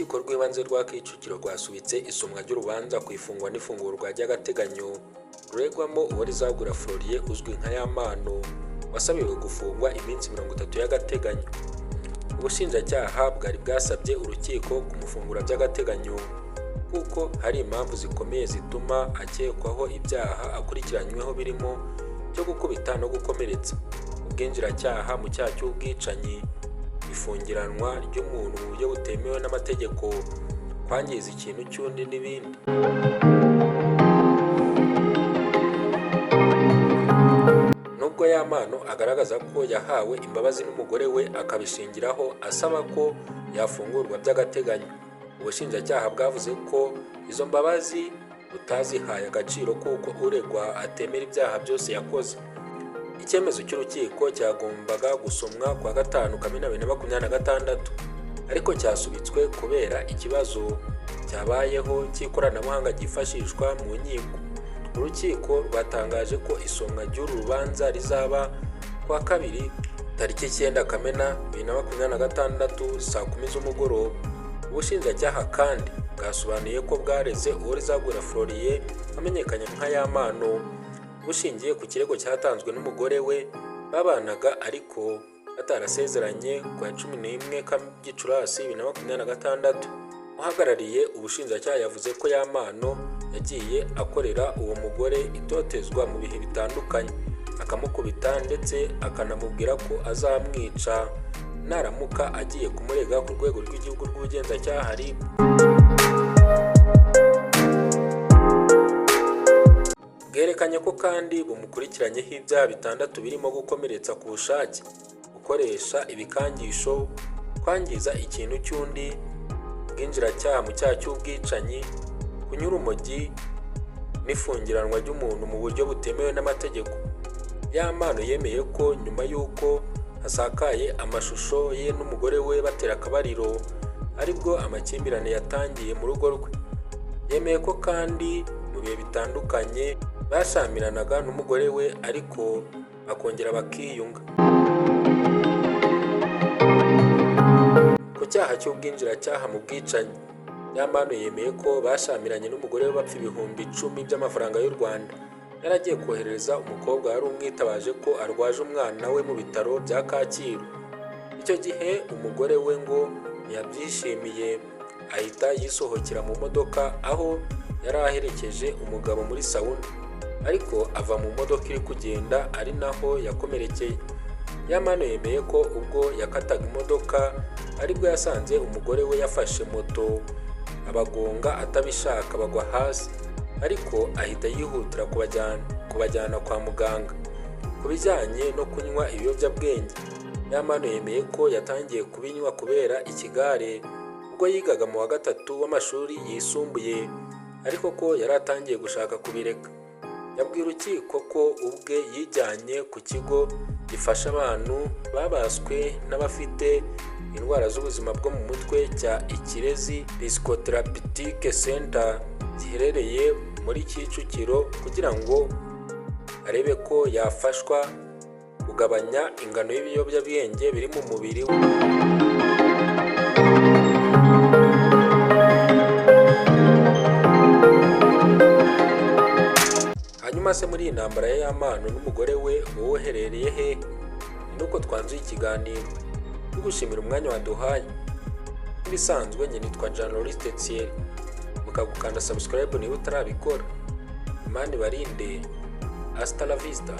urukiko rw'ibanze rwa Kicukiro rwasubitse isomwa ry'urubanza ku ifungwa n'ifungurwa ry'agateganyo ruregwamo Uworizagura Florien uzwi nka Yamano wasabiwe gufungwa iminsi 30 y'agateganyo. Ubushinjacyaha bwari bwasabye urukiko kumufungura by'agateganyo kuko hari impamvu zikomeye zituma akekwaho ibyaha akurikiranyweho birimo cyo gukubita no gukomeretsa, ubwinjiracyaha mu cyaha cy'ubwicanyi, ifungiranwa ry'umuntu mu buryo butemewe n'amategeko, kwangiza ikintu cy'undi n'ibindi. Nubwo Yamano agaragaza ko yahawe imbabazi n'umugore we akabishingiraho asaba ko yafungurwa by'agateganyo, ubushinjacyaha bwavuze ko izo mbabazi butazihaye agaciro kuko uregwa atemera ibyaha byose yakoze. Icyemezo cy'urukiko cyagombaga gusomwa kwa gatanu Kamena 2026 ariko cyasubitswe kubera ikibazo cyabayeho cy'ikoranabuhanga cyifashishwa mu nkiko. Urukiko rwatangaje ko isomwa ry'uru rubanza rizaba kwa kabiri tariki 9 Kamena 2026 saa 10 z'umugoroba. Ubushinjacyaha kandi bwasobanuye ko bwareze Uworizagura Florien amenyekanye nka Yamano bushingiye ku kirego cyatanzwe n'umugore we babanaga ariko batarasezeranye ku 11 Gicurasi 2026. Uhagarariye ubushinjacyaha yavuze ko Yamano yagiye akorera uwo mugore itotezwa mu bihe bitandukanye, akamukubita ndetse akanamubwira ko azamwica naramuka agiye kumurega ku rwego rw'igihugu rw'ubugenzacyaha RIB. Bwerekanye ko kandi bumukurikiranyeho ibyaha 6 birimo gukomeretsa ku bushake, gukoresha ibikangisho, kwangiza ikintu cy'undi, ubwinjiracyaha mu cyaha cy'ubwicanyi, kunyura urumogi n'ifungiranwa ry'umuntu mu buryo butemewe n'amategeko. Yamano yemeye ko nyuma y'uko hasakaye amashusho ye n'umugore we batera akabariro aribwo amakimbirane yatangiye mu rugo rwe. Yemeye ko kandi mu bihe bitandukanye bashamiranaga n'umugore we ariko bakongera bakiyunga. Ku cyaha cy'ubwinjiracyaha mu bwicanyi, Yamano yemeye ko bashamiranye n'umugore we bapfa ibihumbi 10 by'amafaranga y'u Rwanda. Yaragiye kohereza umukobwa wari umwitabaje ko arwaje umwana we mu bitaro bya Kacyiru. Icyo gihe umugore we ngo yabyishimiye ahita yisohokera mu modoka aho yari aherekeje umugabo muri sauna, ariko ava mu modoka iri kugenda ari naho yakomerekeye. Yamano yemeye ko ubwo yakataga imodoka aribwo yasanze umugore we yafashe moto abagonga atabishaka bagwa hasi, ariko ahita yihutira kubajyana kwa muganga. Ku bijyanye no kunywa ibiyobyabwenge, Yamano yemeye ko yatangiye kubinywa kubera ikigare ubwo yigaga mu wa 3 w'amashuri yisumbuye, ariko ko yari atangiye gushaka kubireka. Yabwiye urukiko ko ubwe yijyanye ku kigo gifasha abantu babaswe n'abafite indwara z'ubuzima bwo mu mutwe cya Ikirezi Psychotherapeutic Center giherereye muri Kicukiro kugira ngo arebe ko yafashwa kugabanya ingano y'ibiyobyabwenge biri mu mubiri we. Hanyuma se muri iyi ntambara ya Yamano n'umugore we woherereye he? Nuko twanzuye ikiganiro tugushimira umwanya waduhaye. Ibisanzwe njye nitwa Journalist Thierry, mukagukanda subscribe niba utarabikora. Imana ibarinde. Hasta la vista.